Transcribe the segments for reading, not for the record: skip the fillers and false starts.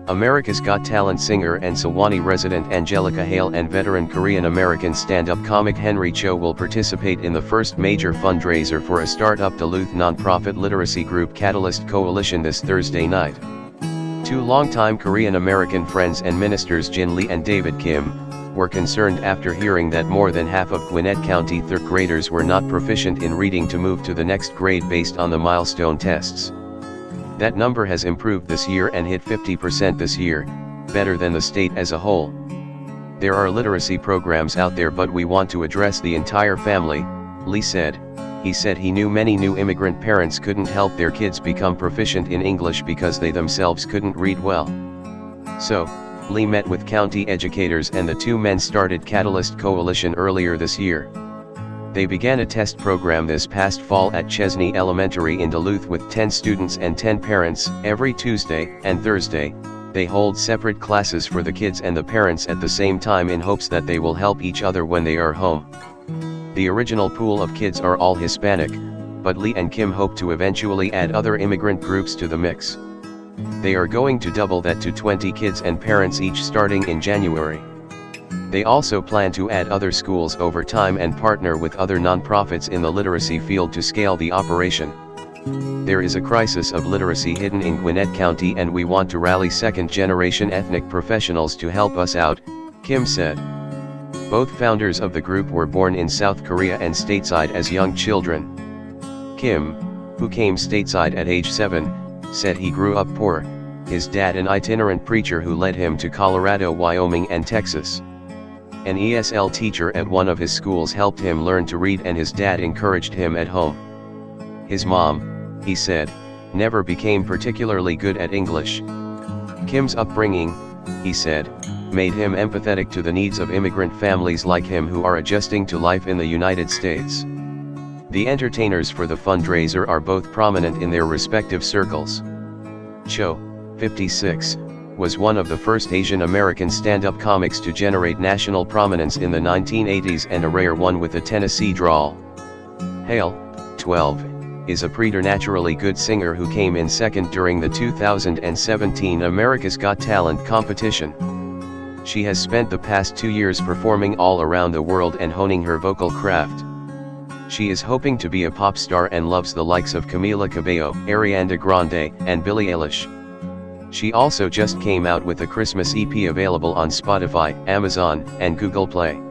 America's Got Talent singer and Sewanee resident Angelica Hale and veteran Korean-American stand-up comic Henry Cho will participate in the first major fundraiser for a start-up Duluth nonprofit literacy group Catalyst Coalition this Thursday night. Two longtime Korean-American friends and ministers Jin Lee and David Kim were concerned after hearing that more than half of Gwinnett County third graders were not proficient in reading to move to the next grade based on the milestone tests. That number has improved this year and hit 50% this year, better than the state as a whole. There are literacy programs out there, but we want to address the entire family, Lee said. He said he knew many new immigrant parents couldn't help their kids become proficient in English because they themselves couldn't read well. So, Lee met with county educators and the two men started Catalyst Coalition earlier this year. They began a test program this past fall at Chesney Elementary in Duluth with 10 students and 10 parents. Every Tuesday and Thursday, they hold separate classes for the kids and the parents at the same time in hopes that they will help each other when they are home. The original pool of kids are all Hispanic, but Lee and Kim hope to eventually add other immigrant groups to the mix. They are going to double that to 20 kids and parents each starting in January. They also plan to add other schools over time and partner with other nonprofits in the literacy field to scale the operation. There is a crisis of literacy hidden in Gwinnett County and we want to rally second-generation ethnic professionals to help us out, Kim said. Both founders of the group were born in South Korea and stateside as young children. Kim, who came stateside at age 7, said he grew up poor, his dad an itinerant preacher who led him to Colorado, Wyoming and Texas. An ESL teacher at one of his schools helped him learn to read and his dad encouraged him at home. His mom, he said, never became particularly good at English. Kim's upbringing, he said, made him empathetic to the needs of immigrant families like him who are adjusting to life in the United States. The entertainers for the fundraiser are both prominent in their respective circles. Cho, 56, was one of the first Asian American stand-up comics to generate national prominence in the 1980s and a rare one with a Tennessee drawl. Hale, 12, is a preternaturally good singer who came in second during the 2017 America's Got Talent competition. She has spent the past 2 years performing all around the world and honing her vocal craft. She is hoping to be a pop star and loves the likes of Camila Cabello, Ariana Grande, and Billie Eilish. She also just came out with a Christmas EP available on Spotify, Amazon, and Google Play.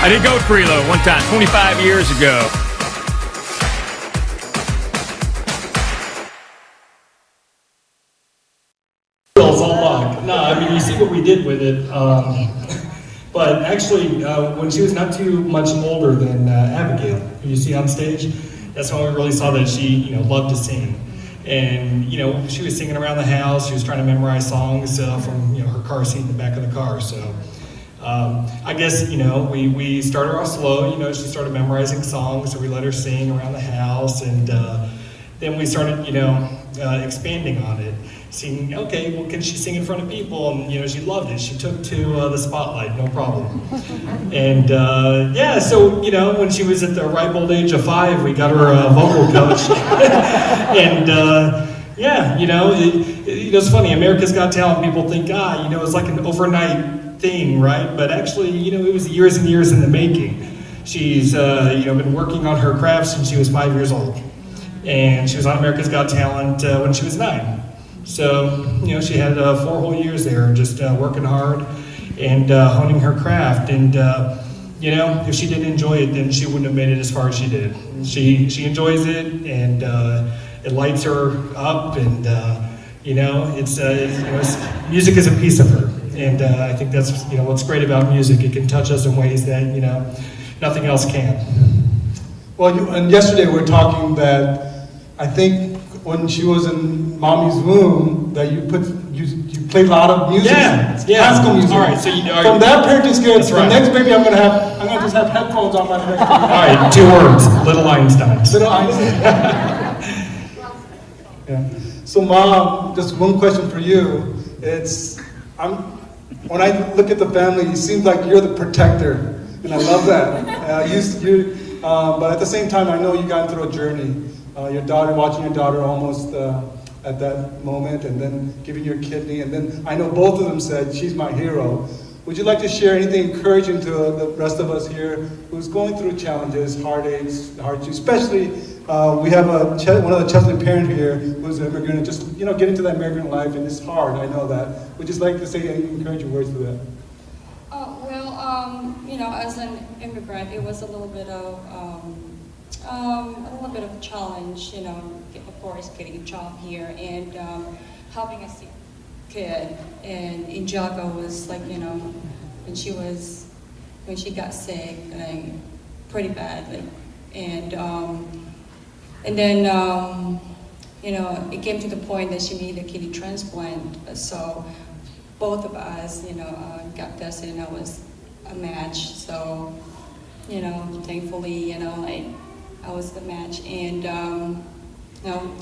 I did go to Preload one time, 25 years ago. No, I mean, you see what we did with it. But actually, when she was not too much older than Abigail, who you see on stage, that's when we really saw that she, loved to sing. And, she was singing around the house. She was trying to memorize songs from, her car seat in the back of the car. So I guess, we started off slow. She started memorizing songs, so we let her sing around the house. And then we started, expanding on it. Seeing, okay, well, can she sing in front of people? And, she loved it. She took to the spotlight, no problem. And, so, when she was at the ripe old age of 5, we got her a vocal coach. And, it's funny, America's Got Talent, people think, it's like an overnight thing, right? But actually, it was years and years in the making. She's been working on her craft since she was 5 years old, and she was on America's Got Talent when she was 9. So she had 4 whole years there, just working hard and honing her craft. And if she didn't enjoy it, then she wouldn't have made it as far as she did. She enjoys it, and it lights her up, and music is a piece of her. And I think that's what's great about music. It can touch us in ways that nothing else can. Well, and yesterday we were talking that I think when she was in mommy's womb, that you played a lot of music, classical music. All right, so from that parenting experience, right. The next baby I'm gonna just have headphones on my neck. All right, 2 words: Little Einstein. Little Einstein. Yeah. So, Mom, just one question for you. When I look at the family, it seems like you're the protector, and I love that. But at the same time, I know you got through a journey. Watching your daughter almost at that moment, and then giving your kidney, and then I know both of them said, "She's my hero." Would you like to share anything encouraging to the rest of us here who's going through challenges, heartaches, hardships? Especially, we have one of the Chesley parents here who's an immigrant, just get into that immigrant life, and it's hard. I know that. Would you just like to say any encouraging words to that? As an immigrant, it was a little bit of a challenge. Of course, getting a job here and having a sick kid. And Angelica was like, when she got sick, pretty bad, and then it came to the point that she needed a kidney transplant. So both of us, got tested, and I was a match. So, thankfully, I was the match, and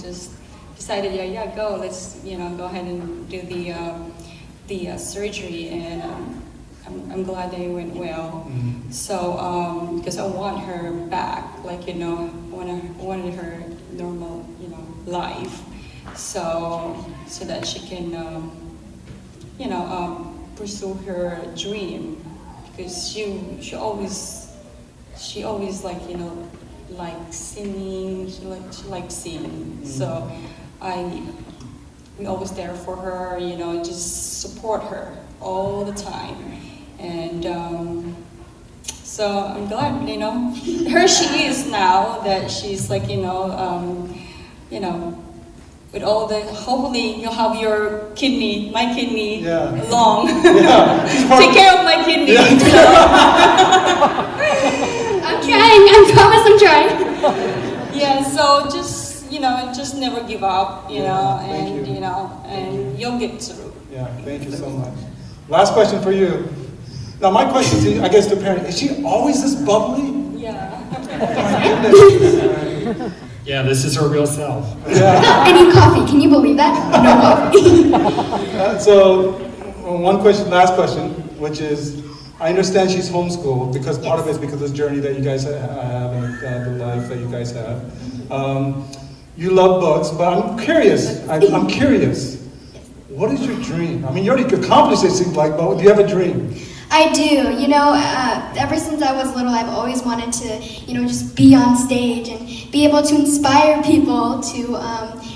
just decided, go. Let's go ahead and do the surgery, and I'm glad that it went well. Mm-hmm. So because I want her back, wanted her normal, life, so that she can, pursue her dream, because she always liked singing. She liked singing. Mm-hmm. So we always there for her, just support her all the time. And so I'm glad, here she is now, that she's with all the, hopefully you'll have my kidney, long. Yeah. Take care of my kidney. Yeah. I'm trying, I promise I'm trying. Yeah, so just never give up, and you'll get through. Yeah, thank you so much. Last question for you. Now my question to you, I guess to parent, is she always this bubbly? Yeah. Yeah, this is her real self. Yeah. I need coffee, can you believe that? No coffee. So, last question, which is, I understand she's homeschooled because part of it is because of this journey that you guys have and the life that you guys have. You love books, but I'm curious. What is your dream? I mean, you already accomplished it, seems like, but do you have a dream? I do. Ever since I was little, I've always wanted to, just be on stage and be able to inspire people to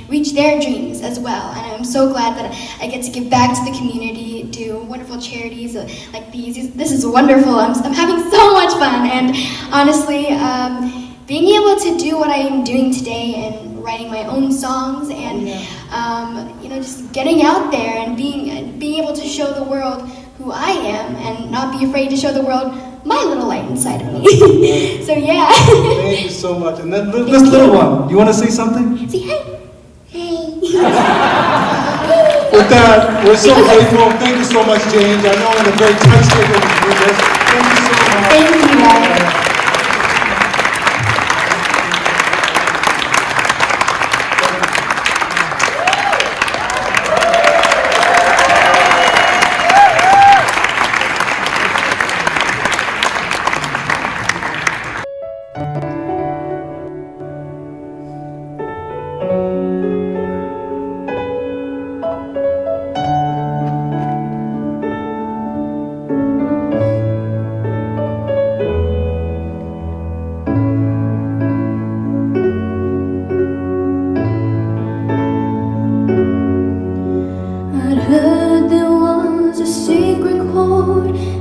reach their dreams as well. And I'm so glad that I get to give back to the community, do wonderful charities like these. This is wonderful. I'm having so much fun. And honestly, being able to do what I am doing today and writing my own songs and, just getting out there and being able to show the world who I am and not be afraid to show the world my little light inside of me. So yeah. Thank you so much. And then this little one, you want to say something? Say hi. Hey. With that, we're so grateful. Thank you so much, James. I know in a very tight schedule to do this. Thank you so much. Thank you, guys.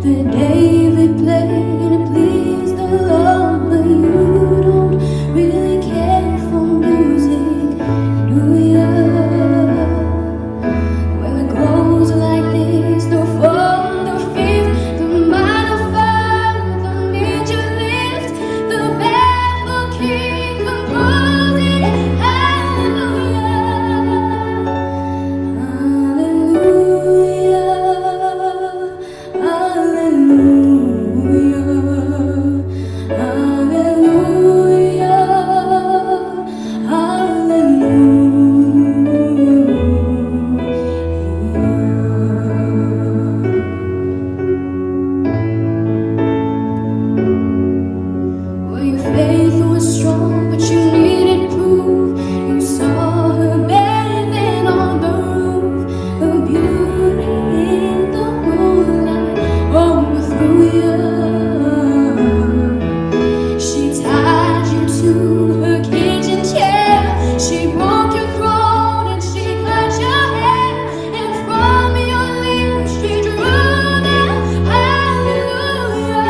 The David played and it pleased the Lord, but you don't really care for music, do ya? Well, it goes like this: no fourth, no fifth, the minor fall, the major lift, the baffled king composed it. Hallelujah, hallelujah, hallelujah, hallelujah, hallelujah. Well, your faith was strong, but you needed proof. You saw her bathing on the roof, her beauty in the moonlight overthrew you. She tied you to her kitchen chair. She broke your throat and she cut your hair. And from your lips she drew the hallelujah,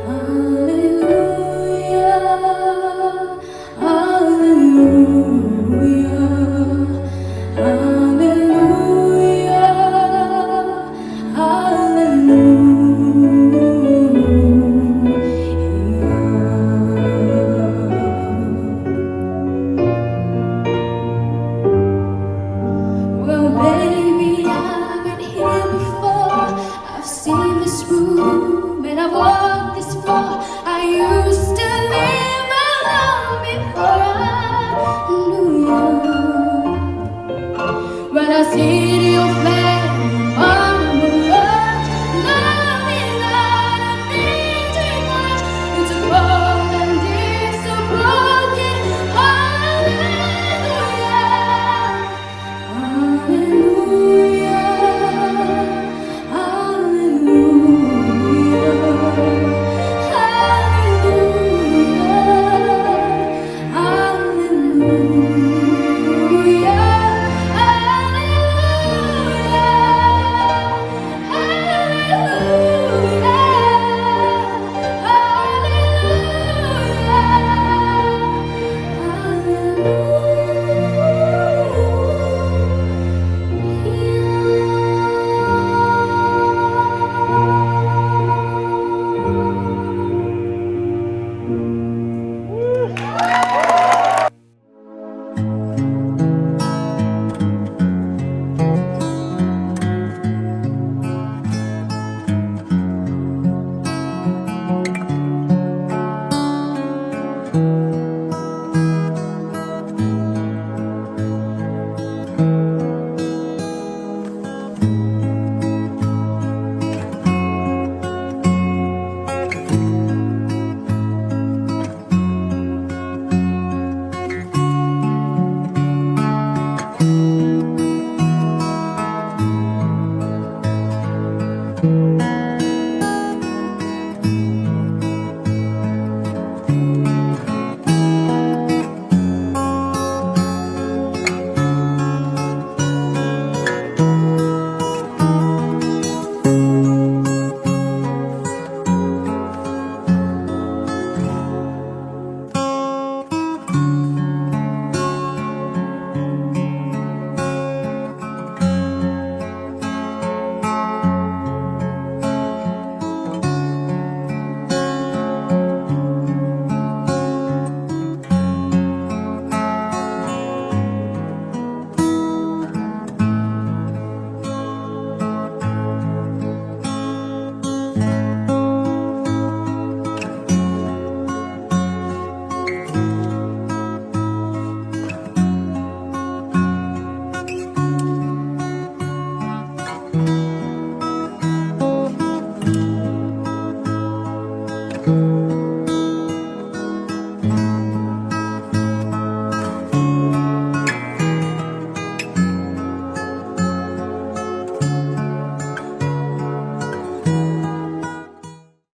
hallelujah, hallelujah, hallelujah, hallelujah. Well, baby, I've been here before. I've seen this room and I've walked this floor. I used to live alone before I knew you. When I see your face on the road, love is not a thing too much. It's a cold and it's a broken hallelujah, hallelujah, hallelujah, you.